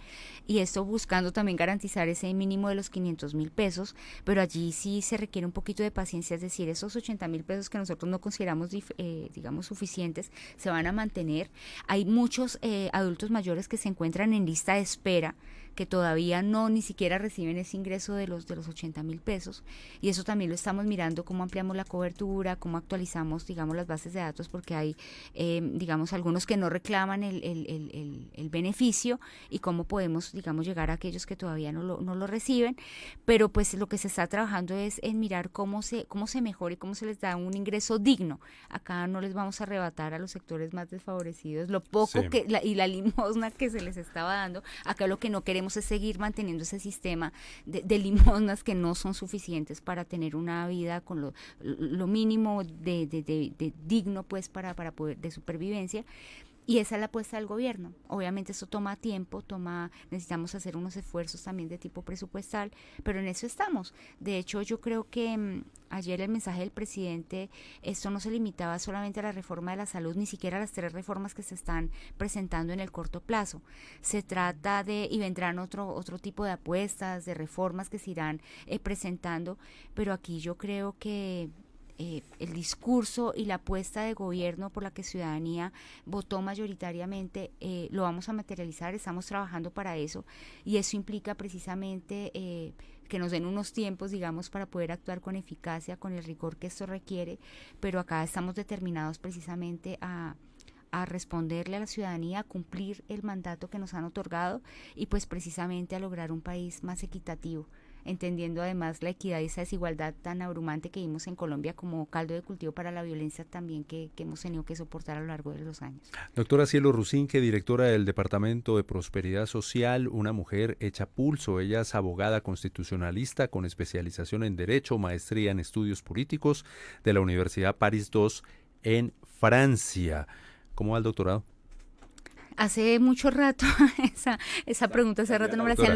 y esto buscando también garantizar ese mínimo de los 500.000 pesos, pero allí sí se requiere un poquito de paciencia, es decir, esos 80.000 pesos que nosotros no consideramos digamos suficientes se van a mantener. Hay muchos adultos mayores que se encuentran en lista de espera, que todavía ni siquiera reciben ese ingreso de los 80.000 pesos, y eso también lo estamos mirando, cómo ampliamos la cobertura, cómo actualizamos, digamos, las bases de datos, porque hay, digamos, algunos que no reclaman el beneficio, y cómo podemos, digamos, llegar a aquellos que todavía no lo reciben. Pero pues lo que se está trabajando es en mirar cómo se mejora y cómo se les da un ingreso digno. Acá no les vamos a arrebatar a los sectores más desfavorecidos lo poco y la limosna que se les estaba dando. Acá lo que no queremos es seguir manteniendo ese sistema de limosnas que no son suficientes para tener una vida con lo mínimo de digno, pues, para poder, de supervivencia. Y esa es la apuesta del gobierno. Obviamente eso toma tiempo, necesitamos hacer unos esfuerzos también de tipo presupuestal, pero en eso estamos. De hecho, yo creo que ayer el mensaje del presidente, esto no se limitaba solamente a la reforma de la salud, ni siquiera a las 3 reformas que se están presentando en el corto plazo. Se trata y vendrán otro tipo de apuestas, de reformas que se irán presentando, pero aquí yo creo que el discurso y la apuesta de gobierno por la que ciudadanía votó mayoritariamente, lo vamos a materializar, estamos trabajando para eso, y eso implica precisamente que nos den unos tiempos, digamos, para poder actuar con eficacia, con el rigor que esto requiere, pero acá estamos determinados precisamente a responderle a la ciudadanía, a cumplir el mandato que nos han otorgado, y pues precisamente a lograr un país más equitativo, entendiendo además la equidad y esa desigualdad tan abrumante que vimos en Colombia como caldo de cultivo para la violencia también que hemos tenido que soportar a lo largo de los años. Doctora Cielo Rusinque, directora del Departamento de Prosperidad Social, una mujer hecha pulso. Ella es abogada constitucionalista con especialización en Derecho, maestría en Estudios Políticos de la Universidad París II en Francia. ¿Cómo va el doctorado? Hace mucho rato, esa pregunta hace rato no me la hacían,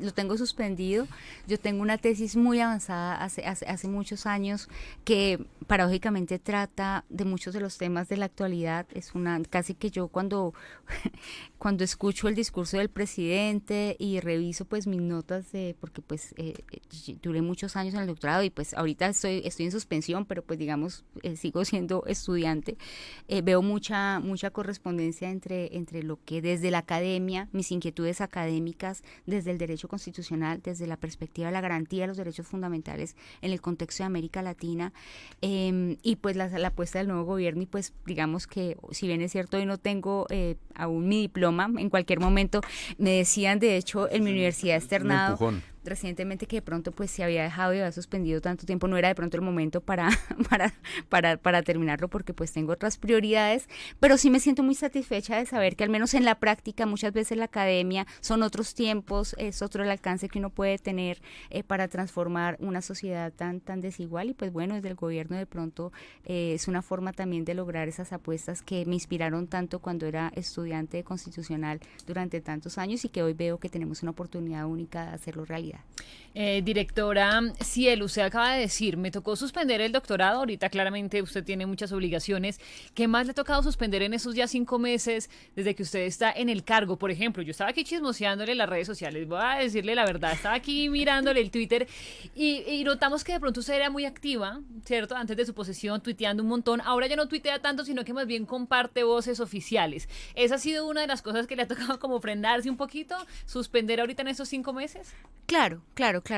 lo tengo suspendido. Yo tengo una tesis muy avanzada hace muchos años que paradójicamente trata de muchos de los temas de la actualidad. Es casi que yo cuando escucho el discurso del presidente y reviso pues mis notas, porque pues duré muchos años en el doctorado y pues ahorita estoy en suspensión, pero pues digamos sigo siendo estudiante, veo mucha correspondencia entre lo que desde la academia, mis inquietudes académicas, desde el derecho constitucional, desde la perspectiva de la garantía de los derechos fundamentales en el contexto de América Latina, y pues la apuesta del nuevo gobierno. Y pues digamos que si bien es cierto hoy no tengo aún mi diploma, en cualquier momento me decían, de hecho en mi universidad externado recientemente, que de pronto pues se había dejado y había suspendido tanto tiempo, no era de pronto el momento para terminarlo, porque pues tengo otras prioridades, pero sí me siento muy satisfecha de saber que al menos en la práctica, muchas veces la academia son otros tiempos, es otro el alcance que uno puede tener para transformar una sociedad tan desigual. Y pues bueno, desde el gobierno de pronto es una forma también de lograr esas apuestas que me inspiraron tanto cuando era estudiante de constitucional durante tantos años, y que hoy veo que tenemos una oportunidad única de hacerlo realidad. Directora Cielo, usted acaba de decir, me tocó suspender el doctorado, ahorita claramente usted tiene muchas obligaciones. ¿Qué más le ha tocado suspender en esos ya 5 meses desde que usted está en el cargo? Por ejemplo, yo estaba aquí chismoseándole las redes sociales, voy a decirle la verdad, estaba aquí mirándole el Twitter y notamos que de pronto usted era muy activa, ¿cierto? Antes de su posesión, tuiteando un montón. Ahora ya no tuitea tanto, sino que más bien comparte voces oficiales. ¿Esa ha sido una de las cosas que le ha tocado como frenarse un poquito, suspender ahorita en esos 5 meses? Claro,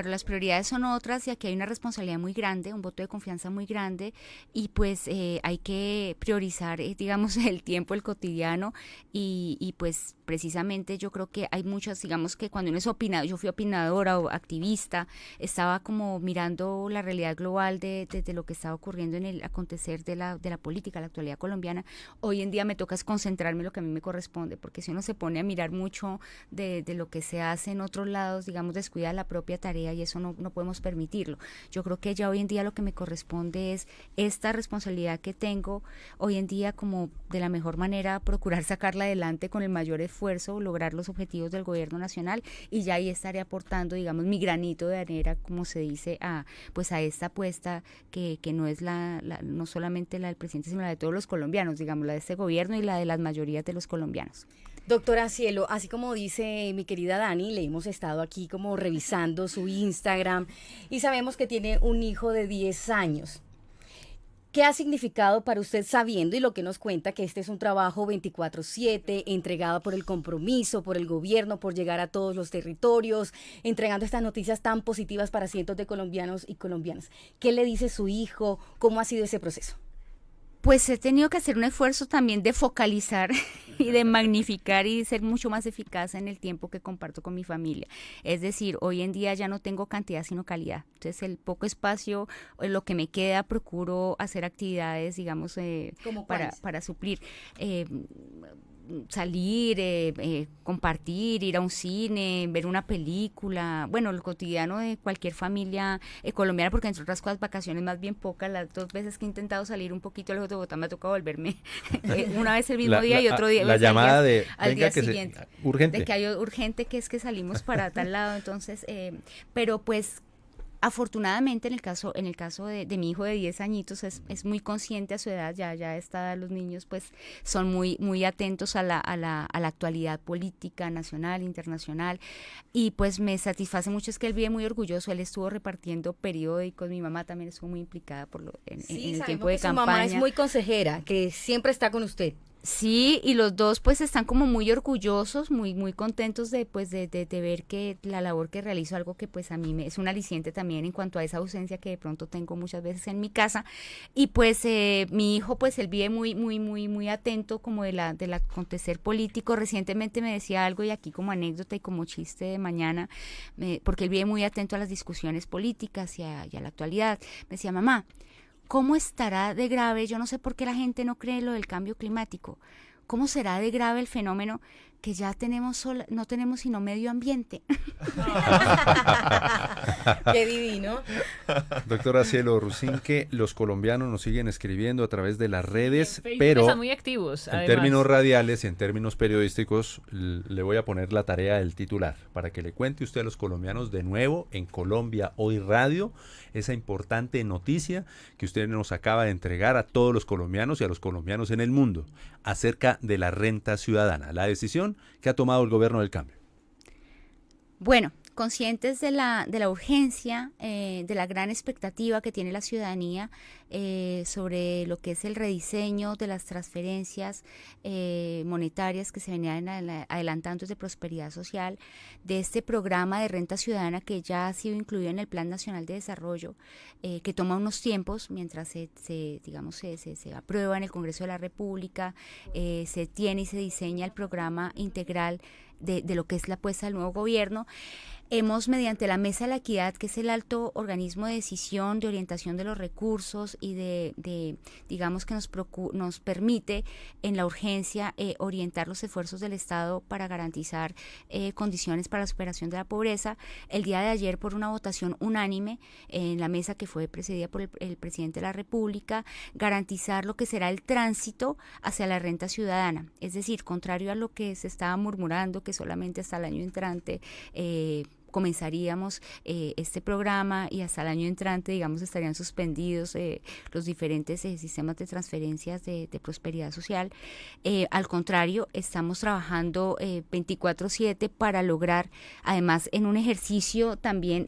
las prioridades son otras, y aquí hay una responsabilidad muy grande, un voto de confianza muy grande, y pues hay que priorizar, digamos, el tiempo, el cotidiano, y pues precisamente yo creo que hay muchas, digamos que cuando uno es opinador, yo fui opinadora o activista, estaba como mirando la realidad global de lo que estaba ocurriendo en el acontecer de la política, la actualidad colombiana. Hoy en día me toca concentrarme en lo que a mí me corresponde, porque si uno se pone a mirar mucho de lo que se hace en otros lados, digamos, descuida la propia tarea, y eso no podemos permitirlo. Yo creo que ya hoy en día lo que me corresponde es esta responsabilidad que tengo hoy en día, como de la mejor manera procurar sacarla adelante con el mayor esfuerzo, lograr los objetivos del gobierno nacional, y ya ahí estaré aportando, digamos, mi granito de arena, como se dice, a esta apuesta que no es no solamente la del presidente, sino la de todos los colombianos, digamos, la de este gobierno y la de las mayorías de los colombianos. Doctora Cielo, así como dice mi querida Dani, le hemos estado aquí como revisando su Instagram y sabemos que tiene un hijo de 10 años. ¿Qué ha significado para usted, sabiendo, y lo que nos cuenta, que este es un trabajo 24/7, entregado por el compromiso, por el gobierno, por llegar a todos los territorios, entregando estas noticias tan positivas para cientos de colombianos y colombianas? ¿Qué le dice su hijo? ¿Cómo ha sido ese proceso? Pues he tenido que hacer un esfuerzo también de focalizar y de magnificar y ser mucho más eficaz en el tiempo que comparto con mi familia. Es decir, hoy en día ya no tengo cantidad sino calidad. Entonces el poco espacio, lo que me queda, procuro hacer actividades, digamos, para suplir. Salir, compartir, ir a un cine, ver una película, bueno, lo cotidiano de cualquier familia colombiana, porque entre otras cosas vacaciones más bien pocas. Las 2 veces que he intentado salir un poquito lejos de Bogotá me ha tocado volverme una vez el mismo día y otro día la llamada al día siguiente, urgente, de que hay urgente, que es que salimos para tal lado. Entonces pero pues afortunadamente en el caso de mi hijo de 10 añitos es muy consciente a su edad, ya a esta edad los niños pues son muy atentos a la actualidad política nacional, internacional, y pues me satisface mucho, es que él vive muy orgulloso. Él estuvo repartiendo periódicos, mi mamá también estuvo muy implicada en el tiempo de campaña. Su mamá es muy consejera, que siempre está con usted. Sí, y los dos pues están como muy orgullosos, muy contentos de ver que la labor que realizo, algo que pues a mí es un aliciente también en cuanto a esa ausencia que de pronto tengo muchas veces en mi casa. Y pues mi hijo pues él vive muy atento como del acontecer político. Recientemente me decía algo, y aquí como anécdota y como chiste de mañana, porque él vive muy atento a las discusiones políticas y a la actualidad. Me decía: mamá, ¿cómo estará de grave? Yo no sé por qué la gente no cree lo del cambio climático. ¿Cómo será de grave el fenómeno que ya no tenemos sino medio ambiente. Qué divino. Doctora Cielo Rusinque, los colombianos nos siguen escribiendo a través de las redes, En Facebook pero están muy activos, en además. términos radiales y en términos periodísticos le voy a poner la tarea del titular para que le cuente usted a los colombianos de nuevo en Colombia Hoy Radio esa importante noticia que usted nos acaba de entregar a todos los colombianos y a los colombianos en el mundo acerca de la renta ciudadana, la decisión que ha tomado el gobierno del cambio. Bueno, conscientes de la urgencia, de la gran expectativa que tiene la ciudadanía sobre lo que es el rediseño de las transferencias monetarias que se venían adelantando desde Prosperidad Social, de este programa de renta ciudadana que ya ha sido incluido en el Plan Nacional de Desarrollo, que toma unos tiempos mientras se aprueba en el Congreso de la República, se tiene y se diseña el programa integral de lo que es la apuesta del nuevo gobierno. Hemos, mediante la Mesa de la Equidad, que es el alto organismo de decisión, de orientación de los recursos y digamos que nos permite en la urgencia orientar los esfuerzos del Estado para garantizar condiciones para la superación de la pobreza. El día de ayer, por una votación unánime en la mesa que fue presidida por el presidente de la República, garantizar lo que será el tránsito hacia la renta ciudadana. Es decir, contrario a lo que se estaba murmurando, que solamente hasta el año entrante comenzaríamos este programa y hasta el año entrante, digamos, estarían suspendidos los diferentes sistemas de transferencias de prosperidad social. Al contrario, estamos trabajando 24/7 para lograr, además, en un ejercicio también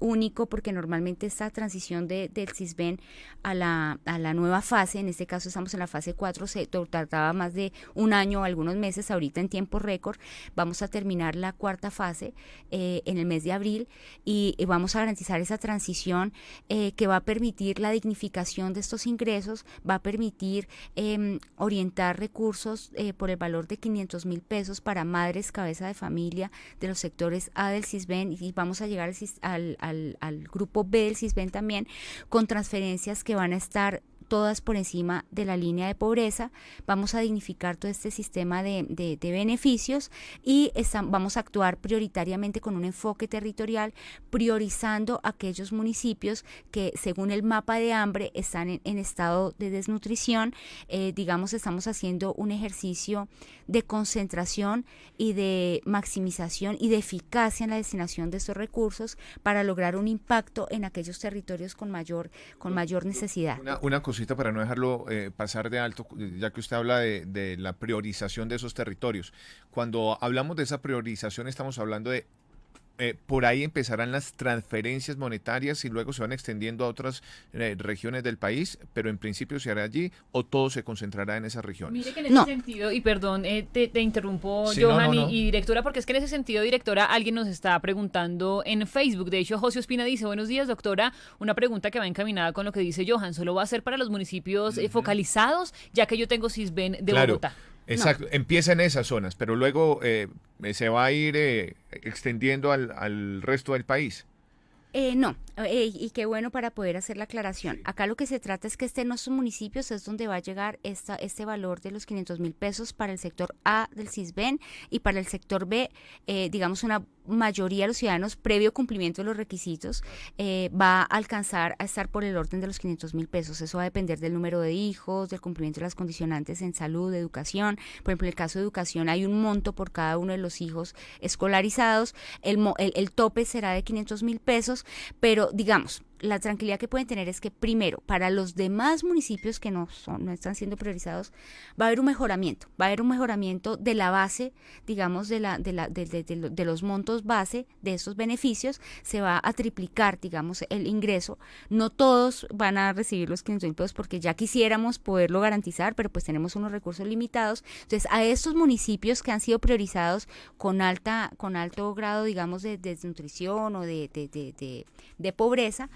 único, porque normalmente esta transición del CISBEN a la nueva fase, en este caso estamos en la fase 4, se tardaba más de un año o algunos meses, ahorita en tiempo récord, vamos a terminar la cuarta fase en el mes de abril y vamos a garantizar esa transición que va a permitir la dignificación de estos ingresos, va a permitir orientar recursos por el valor de 500.000 pesos para madres cabeza de familia de los sectores A del CISBEN, y vamos a llegar al grupo B del CISBEN también, con transferencias que van a estar todas por encima de la línea de pobreza. Vamos a dignificar todo este sistema de beneficios y vamos a actuar prioritariamente con un enfoque territorial, priorizando aquellos municipios que, según el mapa de hambre, están en estado de desnutrición. Digamos, estamos haciendo un ejercicio de concentración y de maximización y de eficacia en la destinación de estos recursos para lograr un impacto en aquellos territorios con mayor necesidad. Una cosita para no dejarlo pasar de alto, ya que usted habla de la priorización de esos territorios. Cuando hablamos de esa priorización, estamos hablando de por ahí empezarán las transferencias monetarias y luego se van extendiendo a otras regiones del país, pero en principio se hará allí o todo se concentrará en esas regiones. Mire que en ese sentido, y perdón, te interrumpo, sí, Johan, no. Y directora, porque es que en ese sentido, directora, alguien nos está preguntando en Facebook. De hecho, José Ospina dice: buenos días, doctora, una pregunta que va encaminada con lo que dice Johan. ¿Solo va a ser para los municipios focalizados, ya que yo tengo CISBEN de Bogotá? Exacto, empieza en esas zonas, pero luego se va a ir extendiendo al resto del país. No, y qué bueno para poder hacer la aclaración. Sí. Acá lo que se trata es que en nuestros municipios es donde va a llegar este valor de los 500.000 pesos para el sector A del CISBEN, y para el sector B, digamos, una mayoría de los ciudadanos, previo cumplimiento de los requisitos, va a alcanzar a estar por el orden de los 500.000 pesos. Eso va a depender del número de hijos, del cumplimiento de las condicionantes en salud, educación. Por ejemplo, en el caso de educación hay un monto por cada uno de los hijos escolarizados. El tope será de 500.000 pesos, pero digamos, la tranquilidad que pueden tener es que, primero, para los demás municipios que no están siendo priorizados, va a haber un mejoramiento de la base, digamos, de los montos base de estos beneficios. Se va a triplicar, digamos, el ingreso. No todos van a recibir los 500.000 pesos, porque ya quisiéramos poderlo garantizar, pero pues tenemos unos recursos limitados. Entonces, a estos municipios que han sido priorizados con alto grado, digamos, de desnutrición o de pobreza,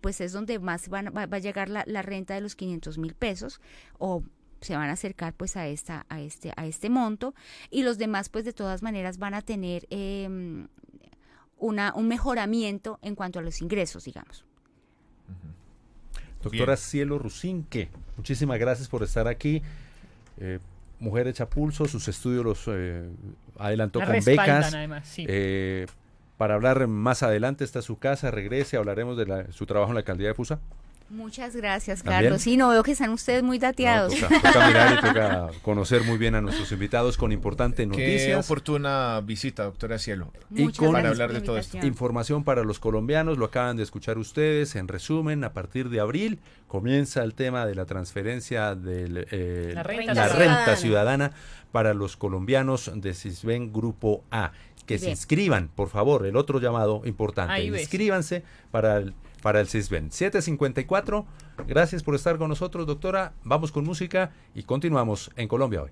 pues es donde más va a llegar la renta de los 500.000 pesos, o se van a acercar pues a este monto, y los demás pues de todas maneras van a tener un mejoramiento en cuanto a los ingresos, digamos. Doctora Cielo Rusinque, muchísimas gracias por estar aquí. mujer hecha pulso, sus estudios los adelantó La con respaldan, becas. además, sí. Para hablar más adelante, está su casa, regrese, hablaremos de su trabajo en la alcaldía de Fusa. Muchas gracias, ¿También? Carlos. Sí, no veo que están ustedes muy dateados. No, toca mirar y toca conocer muy bien a nuestros invitados con importantes Qué noticias. oportuna visita, doctora Cielo. Y Muchas con- para gracias hablar por la de todo esto. invitación. Información para los colombianos, lo acaban de escuchar ustedes. En resumen, a partir de abril comienza el tema de la transferencia de La renta la ciudadana. renta ciudadana para los colombianos de Sisbén Grupo A. Que se Bien. inscriban, por favor, el otro llamado importante. Ahí ves. Inscríbanse para el Sisbén. 7:54. Gracias por estar con nosotros, doctora. Vamos con música y continuamos en Colombia Hoy.